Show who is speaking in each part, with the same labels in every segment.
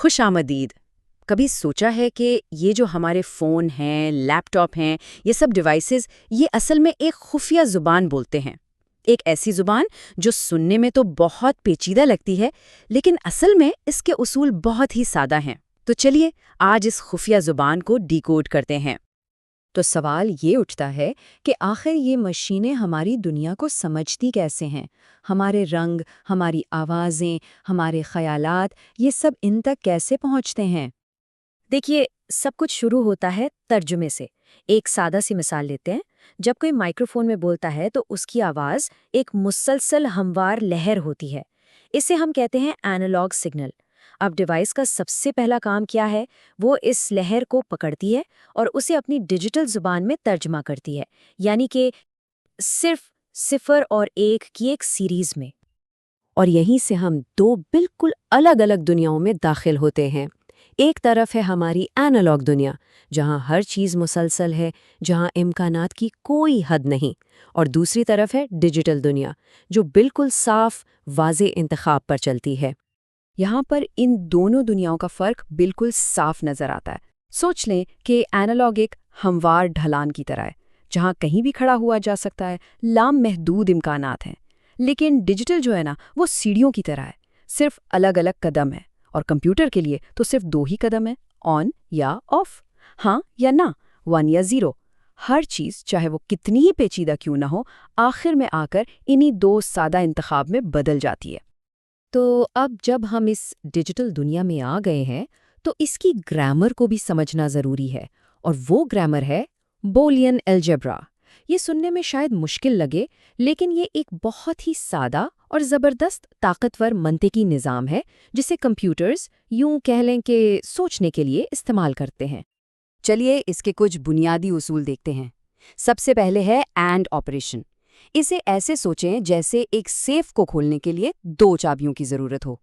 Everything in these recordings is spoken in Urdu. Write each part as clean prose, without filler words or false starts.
Speaker 1: خوش آمدید۔ کبھی سوچا ہے کہ یہ جو ہمارے فون ہیں، لیپ ٹاپ ہیں، یہ سب ڈیوائسز یہ اصل میں ایک خفیہ زبان بولتے ہیں؟ ایک ایسی زبان جو سننے میں تو بہت پیچیدہ لگتی ہے، لیکن اصل میں اس کے اصول بہت ہی سادہ ہیں۔ تو چلیے آج اس خفیہ زبان کو ڈیکوڈ کرتے ہیں۔
Speaker 2: تو سوال یہ اٹھتا ہے کہ آخر یہ مشینیں ہماری دنیا کو سمجھتی کیسے ہیں؟ ہمارے رنگ، ہماری آوازیں، ہمارے خیالات، یہ سب ان تک کیسے پہنچتے ہیں؟
Speaker 3: دیکھیے، سب کچھ شروع ہوتا ہے ترجمے سے۔ ایک سادہ سی مثال لیتے ہیں۔ جب کوئی مائکروفون میں بولتا ہے تو اس کی آواز ایک مسلسل ہموار لہر ہوتی ہے۔ اسے ہم کہتے ہیں اینالاگ سگنل۔ اب ڈیوائس کا سب سے پہلا کام کیا ہے؟ وہ اس لہر کو پکڑتی ہے اور اسے اپنی ڈیجیٹل زبان میں ترجمہ کرتی ہے، یعنی کہ صرف 0 اور 1 کی ایک سیریز میں۔
Speaker 2: اور یہیں سے ہم دو بالکل الگ الگ دنیاؤں میں داخل ہوتے ہیں۔ ایک طرف ہے ہماری اینالاگ دنیا، جہاں ہر چیز مسلسل ہے، جہاں امکانات کی کوئی حد نہیں، اور دوسری طرف ہے ڈیجیٹل دنیا، جو بالکل صاف، واضح انتخاب پر چلتی ہے۔
Speaker 4: یہاں پر ان دونوں دنیاؤں کا فرق بالکل صاف نظر آتا ہے۔ سوچ لیں کہ اینالاگ ایک ہموار ڈھلان کی طرح ہے، جہاں کہیں بھی کھڑا ہوا جا سکتا ہے، لام محدود امکانات ہیں۔ لیکن ڈیجیٹل جو ہے نا، وہ سیڑھیوں کی طرح ہے، صرف الگ الگ قدم ہے، اور کمپیوٹر کے لیے تو صرف 2 ہی قدم ہیں، آن یا آف، ہاں یا نہ، 1 یا 0۔ ہر چیز چاہے وہ کتنی ہی پیچیدہ کیوں نہ ہو، آخر میں آ کر انہی 2 سادہ انتخاب میں بدل جاتی ہے۔
Speaker 2: تو اب جب ہم اس ڈیجیٹل دنیا میں آ گئے ہیں تو اس کی گرامر کو بھی سمجھنا ضروری ہے، اور وہ گرامر ہے بولین الجبرا۔ یہ سننے میں شاید مشکل لگے، لیکن یہ ایک بہت ہی سادہ اور زبردست طاقتور منطقی نظام ہے جسے کمپیوٹرز یوں کہہ لیں کہ سوچنے کے لیے استعمال کرتے ہیں۔
Speaker 4: چلیے اس کے کچھ بنیادی اصول دیکھتے ہیں۔ سب سے پہلے ہے اینڈ آپریشن۔ اسے ایسے سوچیں جیسے ایک سیف کو کھولنے کے لیے 2 چابیوں کی ضرورت ہو۔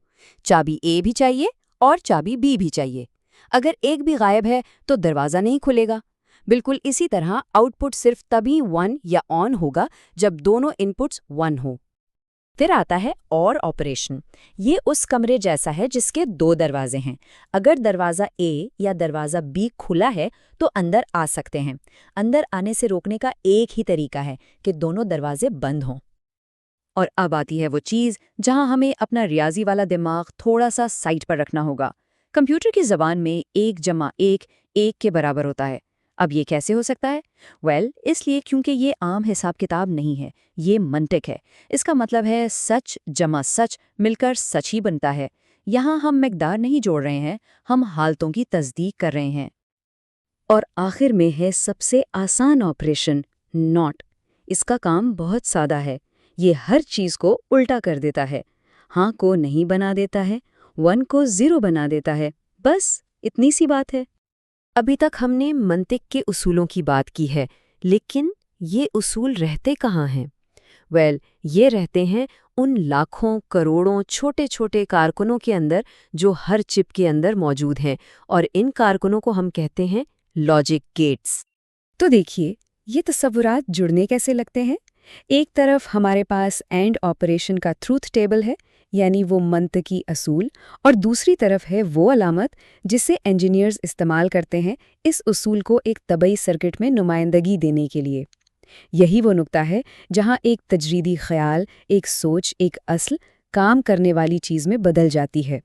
Speaker 4: چابی اے بھی چاہیے اور چابی بی بھی چاہیے۔ اگر ایک بھی غائب ہے تو دروازہ نہیں کھلے گا۔ بالکل اسی طرح آؤٹ پٹ صرف تبھی 1 یا آن ہوگا جب دونوں ان پٹس 1 ہوں۔
Speaker 3: پھر آتا ہے اور آپریشن۔ یہ اس کمرے جیسا ہے جس کے 2 دروازے ہیں۔ اگر دروازہ اے یا دروازہ بی کھلا ہے تو اندر آ سکتے ہیں۔ اندر آنے سے روکنے کا ایک ہی طریقہ ہے کہ دونوں دروازے بند ہوں۔
Speaker 2: اور اب آتی ہے وہ چیز جہاں ہمیں اپنا ریاضی والا دماغ تھوڑا سا سائٹ پر رکھنا ہوگا۔ کمپیوٹر کی زبان میں 1 جمع 1 1 کے برابر ہوتا ہے۔ اب یہ کیسے ہو سکتا ہے؟ اس لیے کیونکہ یہ عام حساب کتاب نہیں ہے، یہ منطق ہے۔ اس کا مطلب ہے سچ جمع سچ مل کر سچ ہی بنتا ہے۔ یہاں ہم مقدار نہیں جوڑ رہے ہیں، ہم حالتوں کی تصدیق کر رہے ہیں۔
Speaker 4: اور آخر میں ہے سب سے آسان آپریشن، ناٹ۔ اس کا کام بہت سادہ ہے۔ یہ ہر چیز کو الٹا کر دیتا ہے۔ ہاں کو نہیں بنا دیتا ہے، 1 کو 0 بنا دیتا ہے۔ بس اتنی سی بات ہے۔
Speaker 2: ابھی تک ہم نے منطق کے اصولوں کی بات کی ہے، لیکن یہ اصول رہتے کہاں ہیں؟ یہ رہتے ہیں ان لاکھوں کروڑوں چھوٹے چھوٹے کارکنوں کے اندر جو ہر چپ کے اندر موجود ہیں، اور ان کارکنوں کو ہم کہتے ہیں لاجک گیٹس۔
Speaker 4: تو دیکھیے یہ تصورات جڑنے کیسے لگتے ہیں۔ ایک طرف ہمارے پاس اینڈ آپریشن کا ٹروتھ ٹیبل ہے، یعنی وہ منطقی اصول، اور دوسری طرف ہے وہ علامت جسے انجینئرز استعمال کرتے ہیں اس اصول کو ایک طبعی سرکٹ میں نمائندگی دینے کے لیے۔ یہی وہ نقطہ ہے جہاں ایک تجریدی خیال، ایک سوچ، ایک اصل کام کرنے والی چیز میں بدل جاتی ہے۔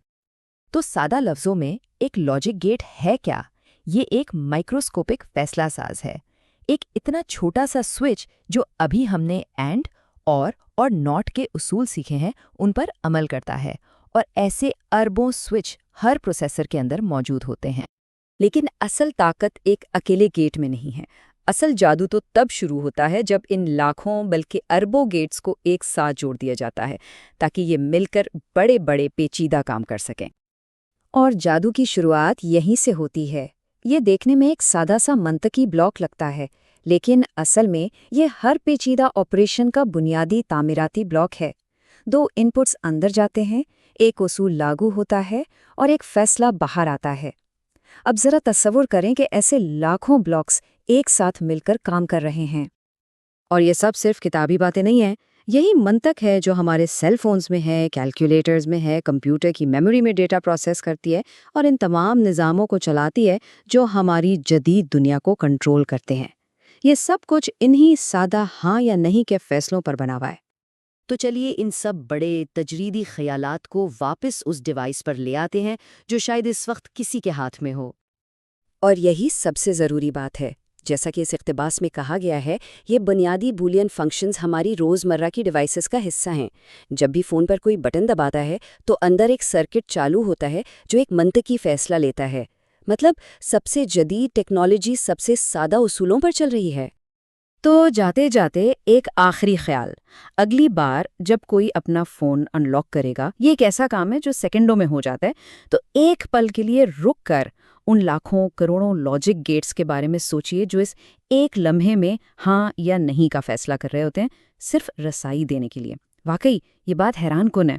Speaker 2: تو سادہ لفظوں میں ایک لاجک گیٹ ہے کیا؟ یہ ایک مائکروسکوپک فیصلہ ساز ہے، ایک اتنا چھوٹا سا سوئچ جو ابھی ہم نے اینڈ اور ناٹ کے اصول سیکھے ہیں ان پر عمل کرتا ہے، اور ایسے اربوں سوئچ ہر پروسیسر کے اندر موجود ہوتے ہیں۔
Speaker 4: لیکن اصل طاقت ایک اکیلے گیٹ میں نہیں ہے۔ اصل جادو تو تب شروع ہوتا ہے جب ان لاکھوں بلکہ اربوں گیٹس کو ایک ساتھ جوڑ دیا جاتا ہے تاکہ یہ مل کر بڑے بڑے پیچیدہ کام کر سکیں۔ اور جادو کی شروعات یہیں سے ہوتی ہے۔ یہ دیکھنے میں ایک سادہ سا منطقی بلاک لگتا ہے، لیکن اصل میں یہ ہر پیچیدہ آپریشن کا بنیادی تعمیراتی بلاک ہے۔ 2 ان پٹس اندر جاتے ہیں، ایک اصول لاگو ہوتا ہے اور ایک فیصلہ باہر آتا ہے۔ اب ذرا تصور کریں کہ ایسے لاکھوں بلاکس ایک ساتھ مل کر کام کر رہے ہیں۔ اور یہ سب صرف کتابی باتیں نہیں ہیں، یہی منطق ہے جو ہمارے سیل فونز میں ہے، کیلکولیٹرز میں ہے، کمپیوٹر کی میموری میں ڈیٹا پروسیس کرتی ہے اور ان تمام نظاموں کو چلاتی ہے جو ہماری جدید دنیا کو کنٹرول کرتے ہیں۔ یہ سب کچھ انہی سادہ ہاں یا نہیں کے فیصلوں پر بنا ہوا ہے۔
Speaker 1: تو چلیے ان سب بڑے تجریدی خیالات کو واپس اس ڈیوائس پر لے آتے ہیں جو شاید اس وقت کسی کے ہاتھ میں ہو۔
Speaker 4: اور یہی سب سے ضروری بات ہے۔ جیسا کہ اس اقتباس میں کہا گیا ہے، یہ بنیادی بولین فنکشنز ہماری روزمرہ کی ڈیوائسز کا حصہ ہیں۔ جب بھی فون پر کوئی بٹن دباتا ہے تو اندر ایک سرکٹ چالو ہوتا ہے جو ایک منطقی فیصلہ لیتا ہے۔ مطلب سب سے جدید ٹیکنالوجی سب سے سادہ اصولوں پر چل رہی ہے۔
Speaker 1: تو جاتے جاتے ایک آخری خیال، اگلی بار جب کوئی اپنا فون ان لاک کرے گا، یہ ایک ایسا کام ہے جو سیکنڈوں میں ہو جاتا ہے، تو ایک پل کے لیے رک کر ان لاکھوں کروڑوں لاجک گیٹس کے بارے میں سوچئے جو اس ایک لمحے میں ہاں یا نہیں کا فیصلہ کر رہے ہوتے ہیں، صرف رسائی دینے کے لیے۔ واقعی یہ بات حیران کن ہے۔